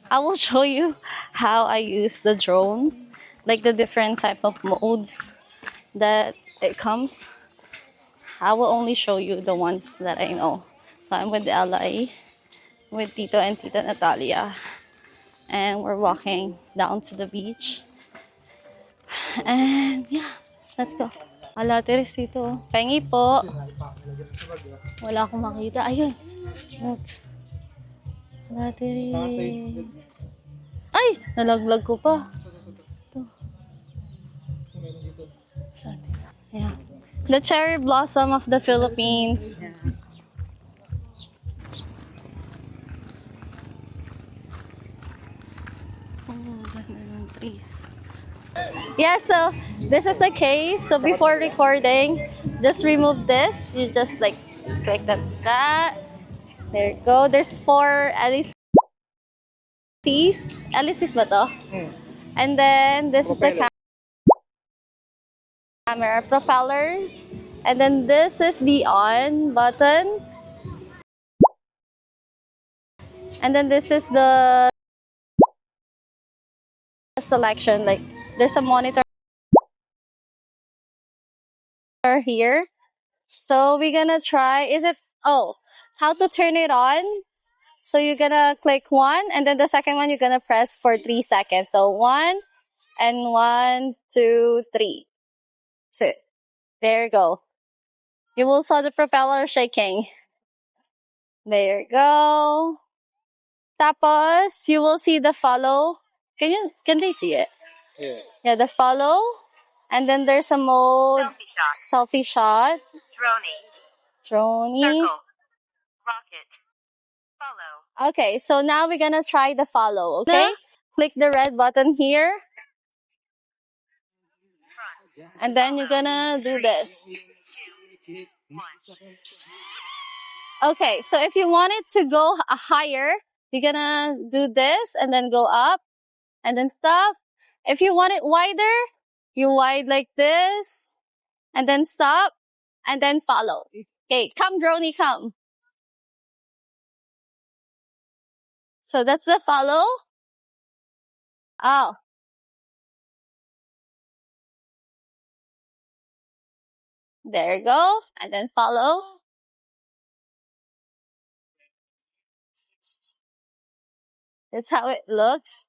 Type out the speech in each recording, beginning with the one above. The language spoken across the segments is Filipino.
I will show you how I use the drone, like the different type of modes that it comes. I will only show you the ones that I know. So I'm with Ella, with Tito and Tita Natalia, and we're walking down to the beach. And yeah, let's go. Ala, teres dito. Pengi po. Wala akong makita. Ayun. Look. Ala, teres. Ay! Nalaglag ko pa. Ito. Saan? Yeah. The cherry blossom of the Philippines. Oh, ganda ng trees. Yeah, so this is the case. So before recording, just remove this. You just like click that. There you go. There's 4 LECs. LECs ba to? And then this is the camera propellers. And then this is the on button. And then this is the selection. Like there's a monitor here. So we're gonna try. How to turn it on? So you're gonna click 1, and then the second one you're gonna press for 3 seconds. So 1 and 1, 2, 3. So there you go. You will saw the propeller shaking. There you go. Tapos you will see the follow. Can they see it? Yeah. Yeah, the follow. And then there's a mode selfie shot. Droney. Circle. Rocket. Follow. Okay, so now we're gonna try the follow, okay? Click the red button here. And then you're gonna do this. 2, 1. Okay, so if you want it to go higher, you're gonna do this and then go up and then stop. If you want it wider, you wide like this and then stop and then follow. Okay, come Droney, come. So that's the follow. Oh. There you go. And then follow. That's how it looks.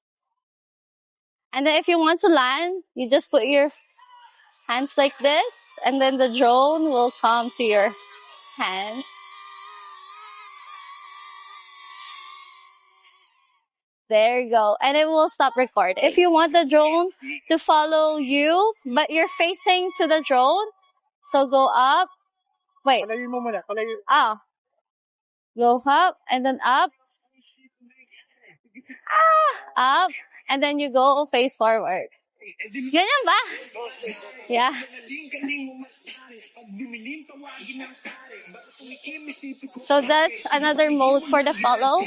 And then if you want to land, you just put your hands like this, and then the drone will come to your hand. There you go. And it will stop recording. If you want the drone to follow you, but you're facing to the drone, so go up. Wait. Palayin mo muna. Palayin. Ah. Go up, and then up. Up. And then you go face forward. Ganyan ba? Yeah. So that's another mode for the follow.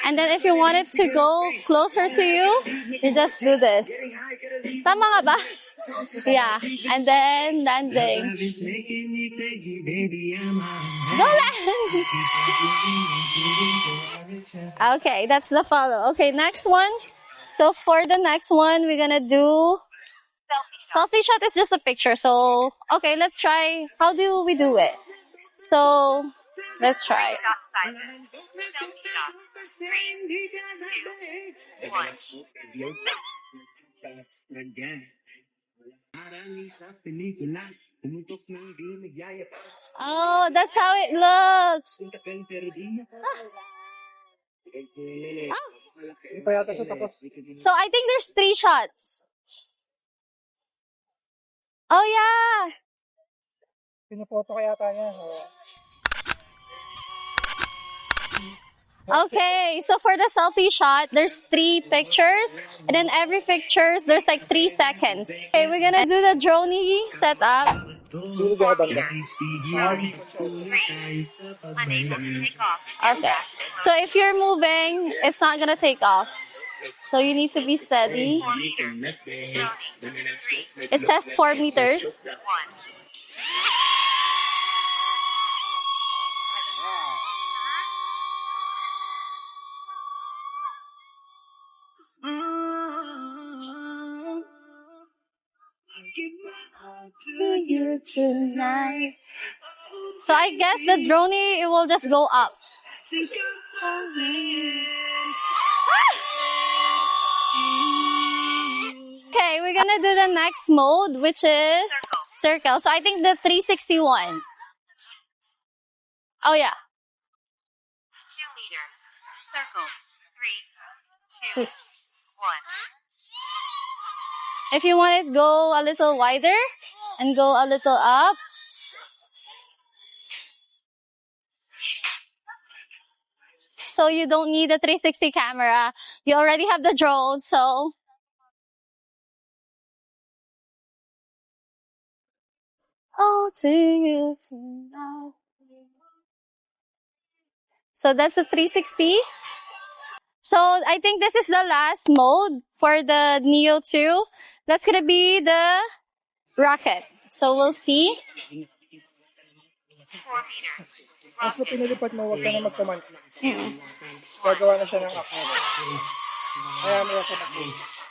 And then if you want it to go closer to you, you just do this. Tama nga ba? Yeah. And then landing. Go land! Okay, that's the follow. Okay, next one. So for the next one, we're gonna do selfie shot is just a picture. So okay, let's try. How do we do it? So let's try. Selfie shot. 3, 2, 1. Oh, that's how it looks. Pa yata siya tapos. So I think there's 3 shots. Oh yeah. Pinapoto ko yata yan. Okay, so for the selfie shot, there's 3 pictures, and then every pictures there's like 3 seconds. Okay, we're gonna do the droney setup. Sino ka banda? 3. Unable to take off. Okay, so if you're moving, it's not gonna take off. So you need to be steady. 4 meters. Droney. 3, It says 4 meters. 1. to you tonight. So I guess the droney, it will just go up. Okay, we're gonna do the next mode, which is circle. So I think the 361. Oh yeah. 2 meters. Circle. 3, 2, 1. If you want it, go a little wider and go a little up. So you don't need a 360 camera. You already have the drone, so. Oh, to you tonight. So that's a 360. So I think this is the last mode for the Neo 2. That's gonna be the rocket. So we'll see. 4 meters. Basta pinilipat mo, huwag ka na magkaman. Hmm. Gagawa na siya ng action. Kaya mo siya mag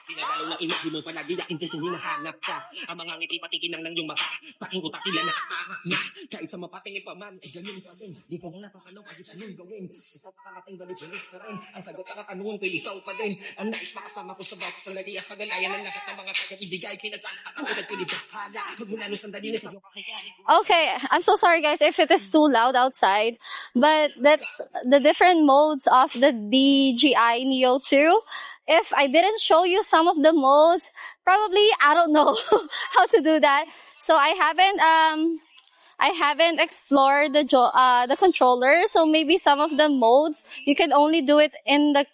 Pinadalo na di mo palagi na intensyon hinahanap ka. Ang mga ngiti patikinan ng iyong mata. Paking utak nila na na. Kahit sa mapatingin pa man, ay ganyan pa rin. Di ko na papalaw kaya sa mong gawin. Ikaw pa kanating balik-balik pa rin. Ang sagot na katanungan ko'y ikaw pa din. Ang nais makasama ko sa bawat sandali at kagalayan ng lahat ng mga taga-ibigay. Kinagtatakaw at kinibakala. Magmula ng sandali na sa iyong kakayanin. Okay, I'm so sorry guys if it is too loud outside, but that's the different modes of the DJI Neo 2. If I didn't show you some of the modes, probably I don't know how to do that. So I haven't explored the controller. So maybe some of the modes you can only do it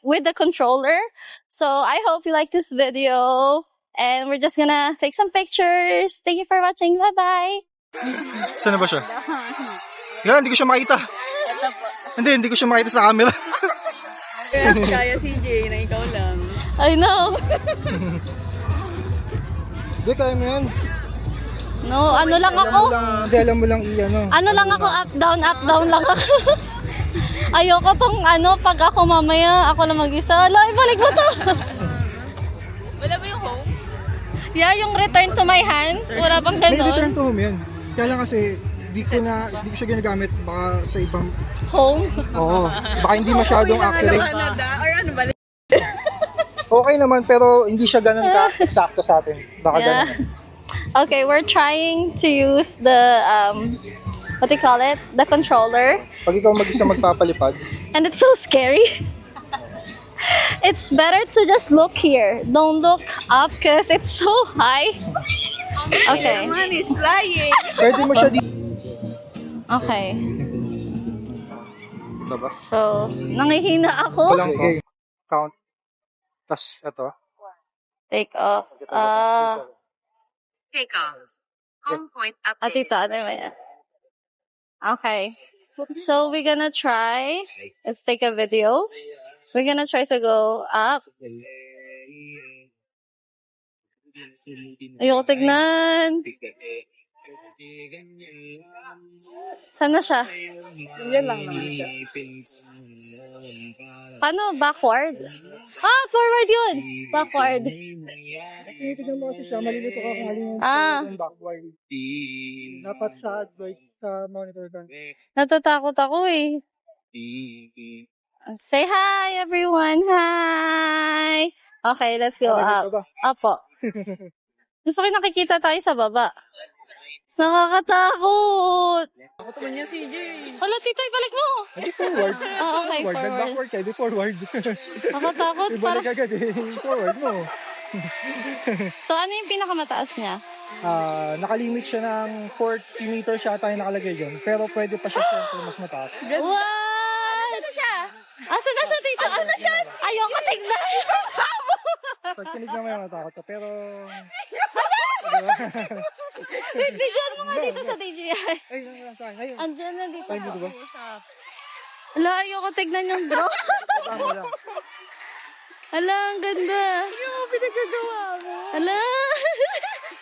with the controller. So I hope you like this video, and we're just gonna take some pictures. Thank you for watching. Bye bye. Saan na ba siya? Yan, hindi ko siya makita. Hindi ko siya makita sa camera. Kaya CJ na ikaw lang. I know. Hindi, kaya mo yan. No, ano lang ako. Hindi, alam mo lang i-ano. Ano lang ako, up, down lang ako. Ayoko tong pag ako mamaya, ako lang mag-isa. Ala, ibalik mo to. Wala ba yung home? Yeah, yung return to my hands. Wala bang May return ganon? to home yan. Kaya lang kasi, di ko siya ginagamit baka sa ibang, Home? oo, baka hindi masyadong accurate. Canada or ano ba? Okay naman, pero hindi siya ganun ka-eksakto sa atin. Baka Yeah. ganun. Okay, we're trying to use the, what do you call it? The controller. Pag ikaw mag-isa magpapalipad, And it's so scary. It's better to just look here. Don't look up because it's so high. Okay. Man is flying. pwede mo siya dito. Okay. Diba? So, nangihina ako. Walang count. Tapos, ito. Take off. Take off. Home point update. Ito, ano ba yan? Okay. So, we're gonna try. Let's take a video. We're gonna try to go up. Ayoko tignan. Saan na siya? Yan lang naman siya. Paano? Backward? Ah, forward yun. Backward. Tignan mo kasi siya, malilito ka kung alin yung backward. Dapat sa advice sa monitor ka. Natatakot ako eh. Say hi, everyone. Hi. Okay, let's go up. Apo. Gusto ko nakikita tayo sa baba. Nakakatakot. Ako naman niya CJ. Hala, titoy, balik mo. Hindi forward. Ah, okay, Forward. forward. Nag-backward ka, hindi forward. Nakatakot. Ibalik agad eh. Forward mo. So, ano yung pinakamataas niya? Nakalimit siya ng 40 meters yata yung nakalagay dyan. Pero pwede pa siya siyempre mas mataas. What? Asa na siya? Asan na siya, tito? Asan siya? Ayoko tignan. Pag tinignan mo yung matakot ka. Pero... Tignan mo nga dito sa DJI. Ay, nasa akin. Ayun. Andiyan na dito. Ay, dito ba? Hala, ayoko tignan yung drone. Tama lang. Hala, ang ganda. Ano pinagagawa mo? Hala.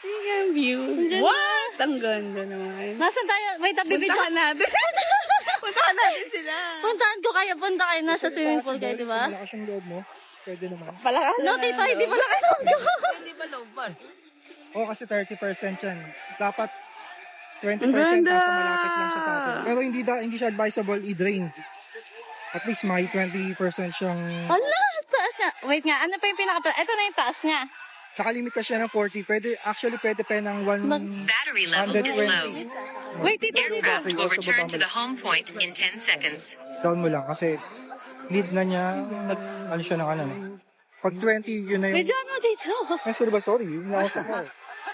Yung view. Andiyan What? Ang ganda naman. Nasaan tayo? Wait, bibidyo. Puntahan natin. Puntahan natin sila. Puntahan ko kayo. Punta kayo. Nasa swimming pool kayo, di ba? Malakas yung loob mo. Pwede naman. Palakas No, tito, hindi pala kasama ko. Hindi ba low bar? Oo, kasi 30% yan. Dapat 20% Ang ganda! nasa malapit lang siya sa atin. Pero hindi siya advisable i-drain. At least may 20% siyang... Ala, taas niya. Wait nga, ano pa yung pinaka... Ito na yung taas niya. Tsaka limit ka siya ng 40. Pwede pa yan ng Battery level is low. 120. Wait, dito, dito. Aircraft will return to the home point in 10 seconds. Down mo lang kasi need na niya, ano siya ng ano. Pag 20, yun na yung... Medyo ano dito. Ay, sorry. Yun na ako sa car.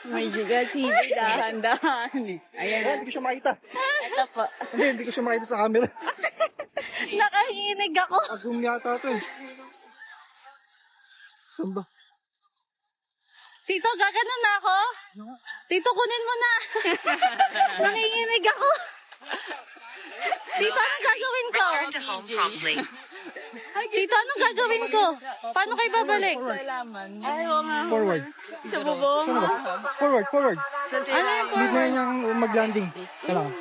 May giga, CJ. Dahan-dahan eh. Ayan. Hindi ko siya makita. Ito po. Hindi ko siya makita sa camera. Nakahinig ako. Zoom yata ito eh. Saan ba? Tito, gaganon na ako. Tito, kunin mo na. Nanginginig ako. Tito, anong gagawin ko? Return to home promptly. Tito, anong gagawin ko? Paano kayo babalik? Ayaw nga. Forward. Sa bubong. Saan ba? Forward. Ano yung Need na niyang mag-landing. Kailangan.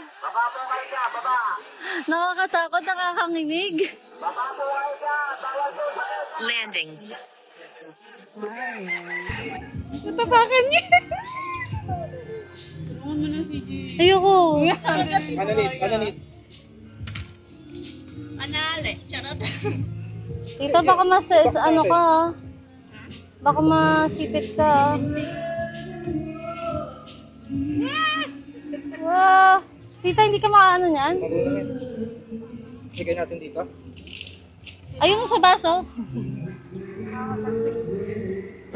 nakakatakot, nakakanginig. Landing. Natapakan niya. Ayoko. Ano? Tito, baka ano ka. Baka masipit ka. Wow. Tita, hindi ka makaano niyan? Lagay natin dito. Ayun sa baso.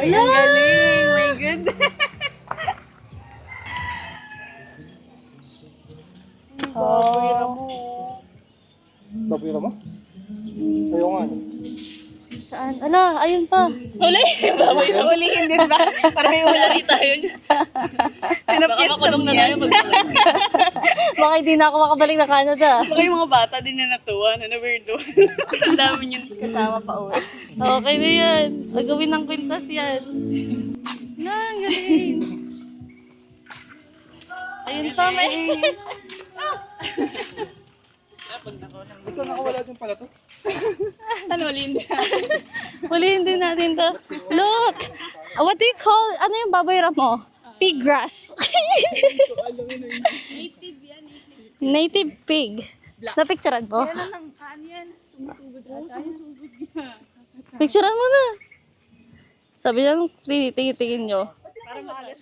Ay, ang galing. My goodness. Babira mo? Ayaw nga. Saan? Ala, ayun pa. Huli. Baboy na hulihin din ba? Para may ulari tayo niya. Sinapyas na tayo. Baka hindi na ako makabalik na Canada. Baka yung mga bata din na natuwa, na na-weirdo. Ang dami niyan kasama pa uwi. Okay na yan. Agawin ng kwintas yan. Na, ang galing. Ayun pa, may. Ito, nakawala din pala to. Ano, Linda? Hulihin din natin to. Look! What do you call, ano yung baboy mo? Pig grass. Native pig. Napicturean mo? Picturean mo na. Sabi niya, tinitingin nyo. Para maalas